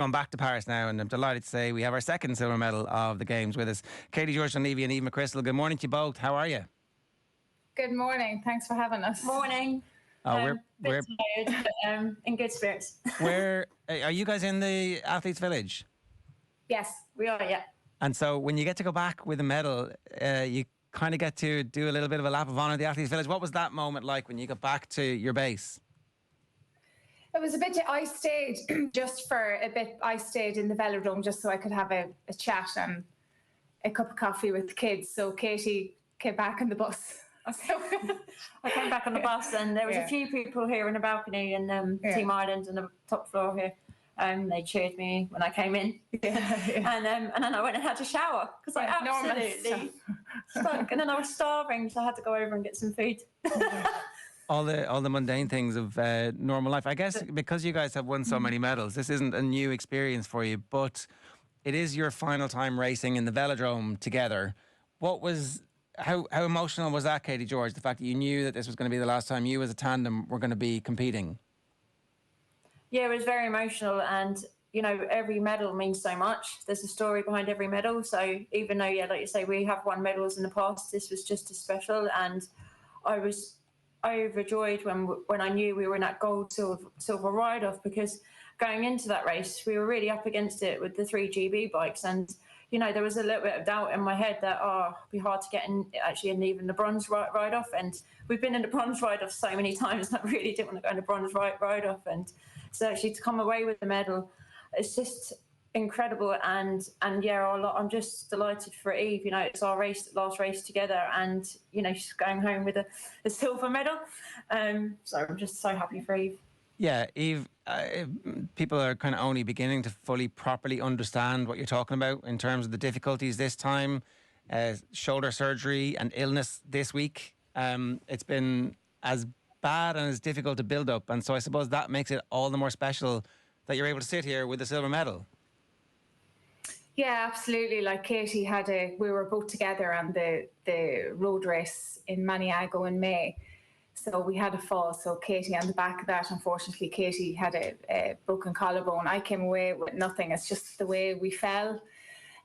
Gone back to Paris now, and I'm delighted to say we have our second silver medal of the Games with us. Katie-George Dunlevy and Eve McCrystal, good morning to you both. How are you? Good morning. Thanks for having us. Morning. We're tired, but in good spirits. Where are you guys in the Athletes Village? Yes, we are, yeah. And so when you get to go back with a medal, you kind of get to do a little bit of a lap of honour at the Athletes Village. What was that moment like when you got back to your base? It was a bit. I stayed just for a bit. I stayed in the velodrome just so I could have a chat and a cup of coffee with the kids. So Katie came back on the bus. I came back on the bus, and there was a few people here in the balcony in Team Ireland on the top floor here. They cheered me when I came in, and then I went and had a shower because I absolutely stunk. And then I was starving, so I had to go over and get some food. All the mundane things of normal life. I guess because you guys have won so many medals, this isn't a new experience for you, but it is your final time racing in the velodrome together. How emotional was that, Katie-George, the fact that you knew that this was going to be the last time you as a tandem were going to be competing? Yeah, it was very emotional, and every medal means so much. There's a story behind every medal, so even though, like you say, we have won medals in the past, this was just as special, and I was overjoyed when I knew we were in that gold silver ride-off, because going into that race, we were really up against it with the 3 GB bikes, and there was a little bit of doubt in my head that it'd be hard to get in even the bronze ride-off, and we've been in the bronze ride-off so many times, and I really didn't want to go in the bronze ride-off, and so actually to come away with the medal, it's just incredible, and I'm just delighted for Eve. It's our last race together, and she's going home with a silver medal, so I'm just so happy for Eve. Yeah, Eve, people are kind of only beginning to fully properly understand what you're talking about in terms of the difficulties this time, shoulder surgery and illness this week. It's been as bad and as difficult to build up, and so I suppose that makes it all the more special that you're able to sit here with a silver medal. Yeah, absolutely. Like Katie we were both together on the road race in Maniago in May. So we had a fall. So Katie, on the back of that, unfortunately, Katie had a broken collarbone. I came away with nothing. It's just the way we fell.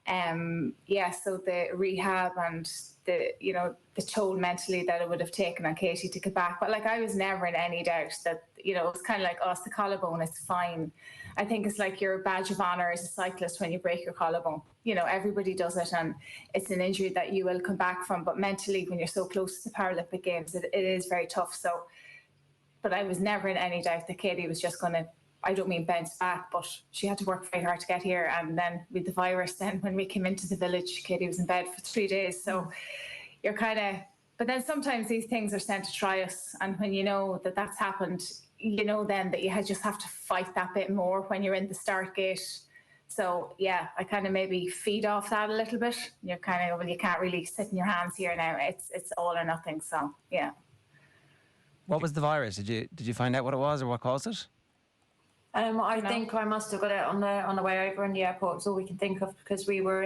So the rehab and the toll mentally that it would have taken on Katie to get back. But I was never in any doubt that, it was kind of like, it's the collarbone, it's fine. I think it's like your badge of honour as a cyclist when you break your collarbone. Everybody does it, and it's an injury that you will come back from. But mentally, when you're so close to the Paralympic Games, it is very tough. So, but I was never in any doubt that Katie was just going to, I don't mean bounce back, but she had to work very hard to get here. And then with the virus, then when we came into the village, Katie was in bed for 3 days. So you're but then sometimes these things are sent to try us. And when you know that that's happened, then that you just have to fight that bit more when you're in the start gate. So yeah, I kind of maybe feed off that a little bit. You're kind of, you can't really sit in your hands here now. It's all or nothing. So yeah. What was the virus? Did you find out what it was or what caused it? I think I must have got it on the way over in the airport. It's all we can think of, because we were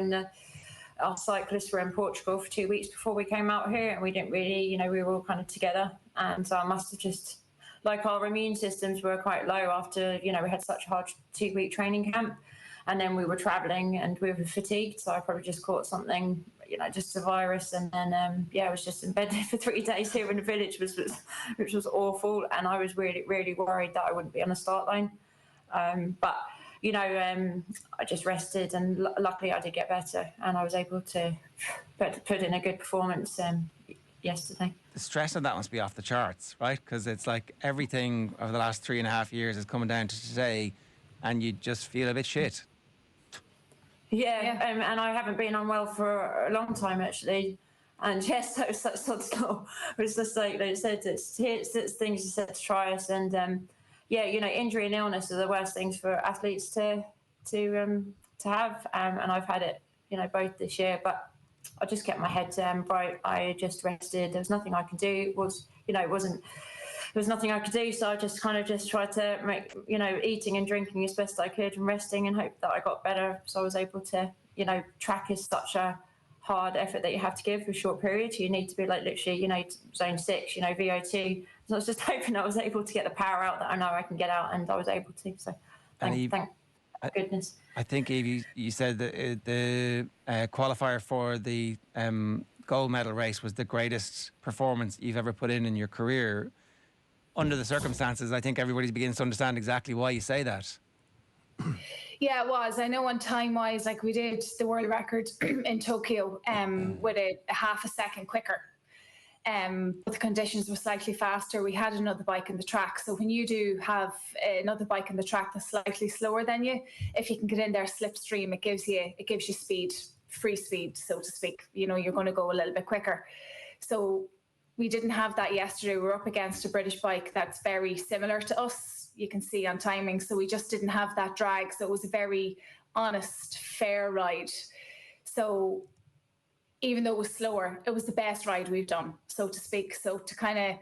our cyclists were in Portugal for 2 weeks before we came out here, and we didn't really, we were all kind of together, and so I must have just, our immune systems were quite low after, we had such a hard 2-week training camp, and then we were travelling and we were fatigued, so I probably just caught something, just a virus, and then I was just in bed for 3 days here in the village, which was awful, and I was really, really worried that I wouldn't be on the start line. But I just rested, and luckily I did get better, and I was able to put in a good performance yesterday. The stress of that must be off the charts, right? Because it's like everything over the last 3.5 years is coming down to today, and you just feel a bit shit. Yeah. And I haven't been unwell for a long time, actually. And yes, that was such sod's law. It's just like they said, it's things you said to try us, and injury and illness are the worst things for athletes to have, and I've had it, both this year. But I just kept my head bright. I just rested. There was nothing I could do. There was nothing I could do. So I just tried to make, eating and drinking as best I could, and resting, and hope that I got better. So I was able to, track is such a hard effort that you have to give for a short period. You need to be literally, zone 6, VO2. So I was just hoping I was able to get the power out that I know I can get out, and I was able to. So thank goodness. I think, Eve, you said that the qualifier for the gold medal race was the greatest performance you've ever put in your career. Under the circumstances, I think everybody begins to understand exactly why you say that. Yeah, it was. I know on time-wise, like we did the world record in Tokyo with a half a second quicker. But the conditions were slightly faster. We had another bike in the track. So when you do have another bike in the track that's slightly slower than you, if you can get in there slipstream, it gives you speed, free speed, so to speak. You know, you're going to go a little bit quicker. So we didn't have that yesterday. We were up against a British bike that's very similar to us. You can see on timing. So we just didn't have that drag. So it was a very honest, fair ride. So even though it was slower, it was the best ride we've done, so to speak. So to kind of,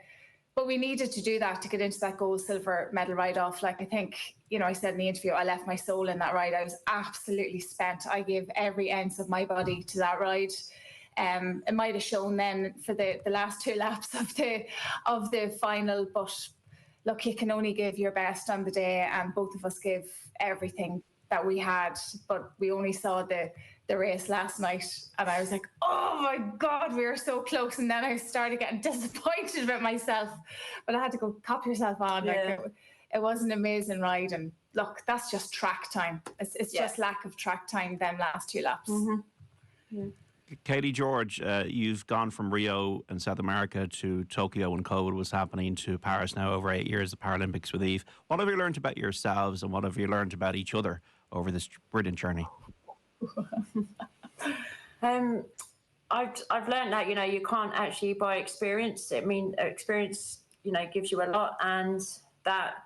but we needed to do that to get into that gold, silver medal ride off. Like I think, you know, I said in the interview, I left my soul in that ride. I was absolutely spent. I gave every ounce of my body to that ride. It might have shown then for the last 2 laps of the final, but look, you can only give your best on the day, and both of us gave everything that we had, but we only saw the race last night, and I was like, oh my God, we were so close. And then I started getting disappointed with myself, but I had to go cop yourself on. Yeah. Like it was an amazing ride, and look, that's just track time. It's just lack of track time them last 2 laps. Mm-hmm. Yeah. Katie-George, you've gone from Rio and South America to Tokyo when COVID was happening, to Paris now, over 8 years, the Paralympics with Eve. What have you learned about yourselves, and what have you learned about each other over this brilliant journey? I've learned that, you know, you can't actually buy experience. I mean, experience, you know, gives you a lot, and that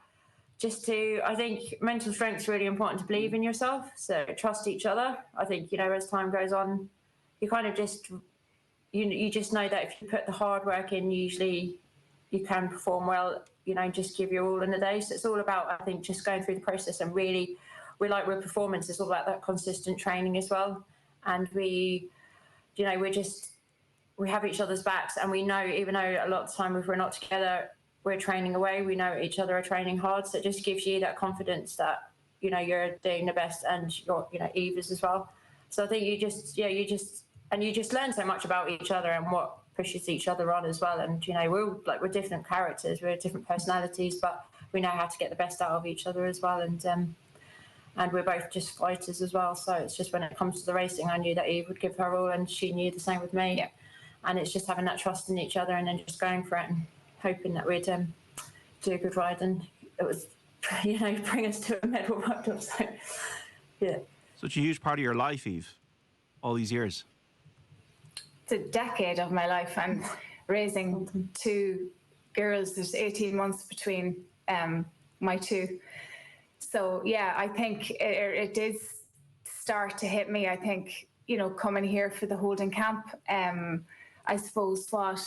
I think mental strength is really important, to believe in yourself. So trust each other. I think, you know, as time goes on, you kind of just, you just know that if you put the hard work in, usually you can perform well, you know, just give your all in a day. So it's all about, I think, just going through the process, and really, with performance, it's all about that consistent training as well. And we have each other's backs, and we know, even though a lot of the time if we're not together, we're training away, we know each other are training hard. So it just gives you that confidence that, you know, you're doing the best, and you're, you know, Eve is as well. So I think you just learn so much about each other and what pushes each other on as well. And, you know, we're different characters, we're different personalities, but we know how to get the best out of each other as well. And we're both just fighters as well. So it's just, when it comes to the racing, I knew that Eve would give her all, and she knew the same with me. Yeah. And it's just having that trust in each other, and then just going for it and hoping that we'd do a good ride. And it was, you know, bring us to a medal round-up. So, yeah. Such a huge part of your life, Eve, all these years. It's a decade of my life, and raising 2 girls, there's 18 months between my 2. So yeah, I think it did start to hit me. I think, you know, coming here for the holding camp, I suppose what,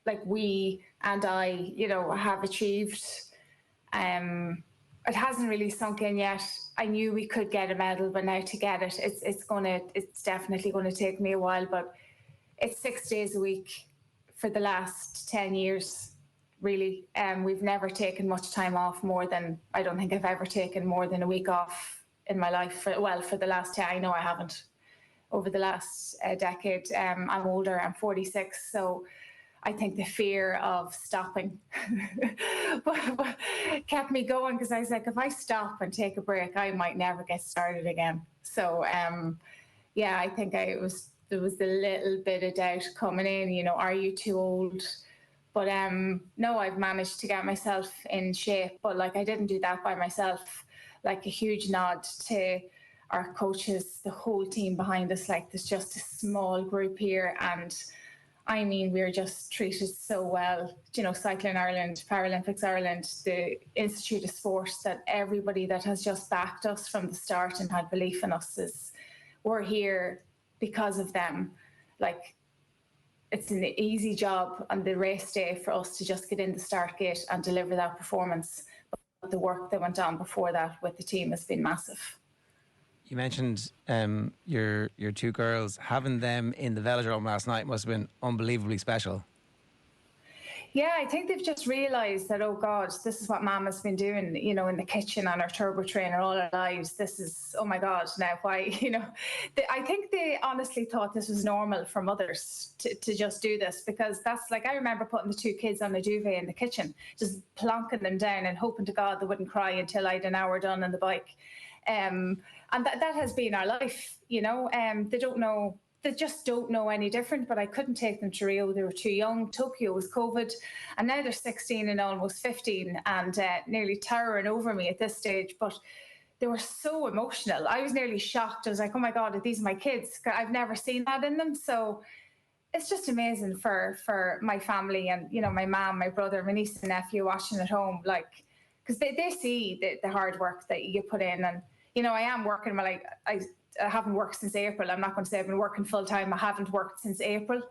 like, we and I, you know, have achieved, it hasn't really sunk in yet. I knew we could get a medal, but now to get it, it's definitely going to take me a while. But it's 6 days a week for the last 10 years. Really, we've never taken much time off, I don't think I've ever taken more than a week off in my life. For the last 10, I know I haven't. Over the last decade, I'm older, I'm 46, so I think the fear of stopping kept me going, because I was like, if I stop and take a break, I might never get started again. So, yeah, I think there was a little bit of doubt coming in, you know, are you too old? But no, I've managed to get myself in shape. But like, I didn't do that by myself. Like, a huge nod to our coaches, the whole team behind us. Like, there's just a small group here, and I mean, we're just treated so well. You know, Cycling Ireland, Paralympics Ireland, the Institute of Sport, that everybody that has just backed us from the start and had belief in us, we're here because of them. Like, it's an easy job on the race day for us to just get in the start gate and deliver that performance. But the work that went on before that with the team has been massive. You mentioned your 2 girls. Having them in the velodrome last night must have been unbelievably special. Yeah, I think they've just realised that, oh God, this is what Mama's been doing, you know, in the kitchen on our turbo trainer all our lives. This is, oh my God, now why, you know, I think they honestly thought this was normal for mothers to just do this, because that's like, I remember putting the 2 kids on the duvet in the kitchen, just plonking them down and hoping to God they wouldn't cry until I'd an hour done on the bike. And that has been our life, you know. They just don't know any different, but I couldn't take them to Rio. They were too young. Tokyo was COVID, and now they're 16 and almost 15 and nearly towering over me at this stage. But they were so emotional. I was nearly shocked. I was like, oh my God, these are my kids. I've never seen that in them. So it's just amazing for my family and, you know, my mom, my brother, my niece and nephew watching at home, like, because they see the hard work that you put in. And, you know, I am working, like, I haven't worked since April. I'm not going to say I've been working full time. I haven't worked since April.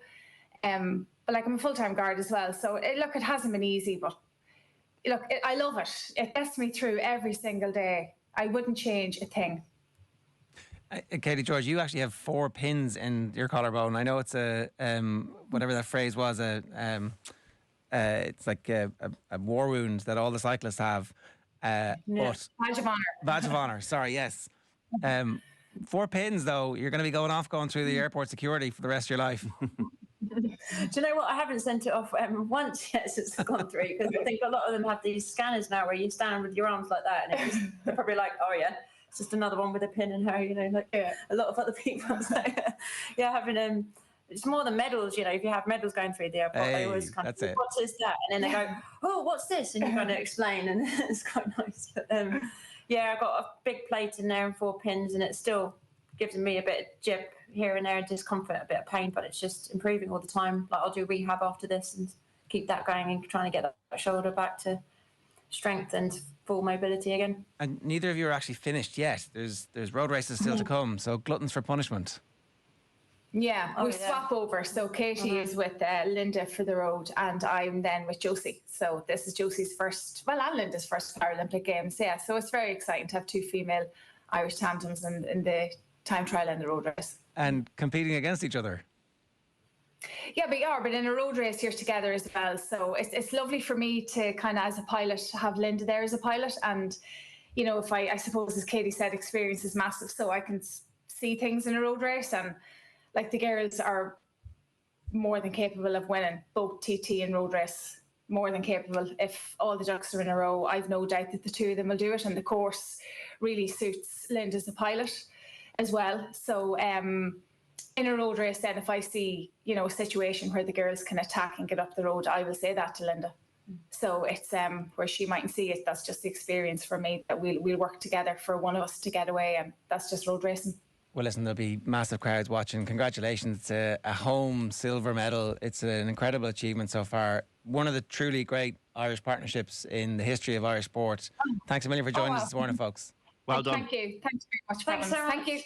But like, I'm a full-time guard as well. So look, it hasn't been easy, but look, I love it. It gets me through every single day. I wouldn't change a thing. Katie-George, you actually have 4 pins in your collarbone. I know it's a whatever that phrase was, it's like a war wound that all the cyclists have. But Badge of honour. Badge of honour. Sorry, yes. 4 pins, though. You're going to be going through the airport security for the rest of your life. Do you know what? I haven't sent it off once yet since I've gone through, because I think a lot of them have these scanners now where you stand with your arms like that, and they're probably like, oh yeah, it's just another one with a pin in her, you know, like a lot of other people. So, yeah, having it's more than medals, you know. If you have medals going through the airport, they always kind of, what is that? And then they go, oh, what's this? And you kind of explain, and it's quite nice. But yeah, I got a big plate in there and 4 pins, and it still gives me a bit of jip here and there, discomfort, a bit of pain, but it's just improving all the time. Like, I'll do rehab after this and keep that going and trying to get that shoulder back to strength and full mobility again. And neither of you are actually finished yet. There's road races still to come, so gluttons for punishment. Yeah, we swap over. So Katie is with Linda for the road, and I'm then with Josie. So this is Josie's first, and Linda's first Paralympic Games. Yeah, so it's very exciting to have 2 female Irish tandems in the time trial and the road race. And competing against each other. Yeah, but in a road race you're together as well. So it's lovely for me to kind of, as a pilot, have Linda there as a pilot. And, you know, if I suppose, as Katie said, experience is massive, so I can see things in a road race. And like, the girls are more than capable of winning both TT and road race, more than capable. If all the ducks are in a row, I've no doubt that the 2 of them will do it. And the course really suits Linda as a pilot as well. So in a road race then, if I see, you know, a situation where the girls can attack and get up the road, I will say that to Linda. So it's where she mightn't see it, that's just the experience for me, that we'll work together for one of us to get away, and that's just road racing. Well, listen, there'll be massive crowds watching. Congratulations. It's a home silver medal. It's an incredible achievement so far. One of the truly great Irish partnerships in the history of Irish sport. Thanks a million for joining us this morning, folks. Well done. Thank you. Thanks very much. Thanks so much. Thank you.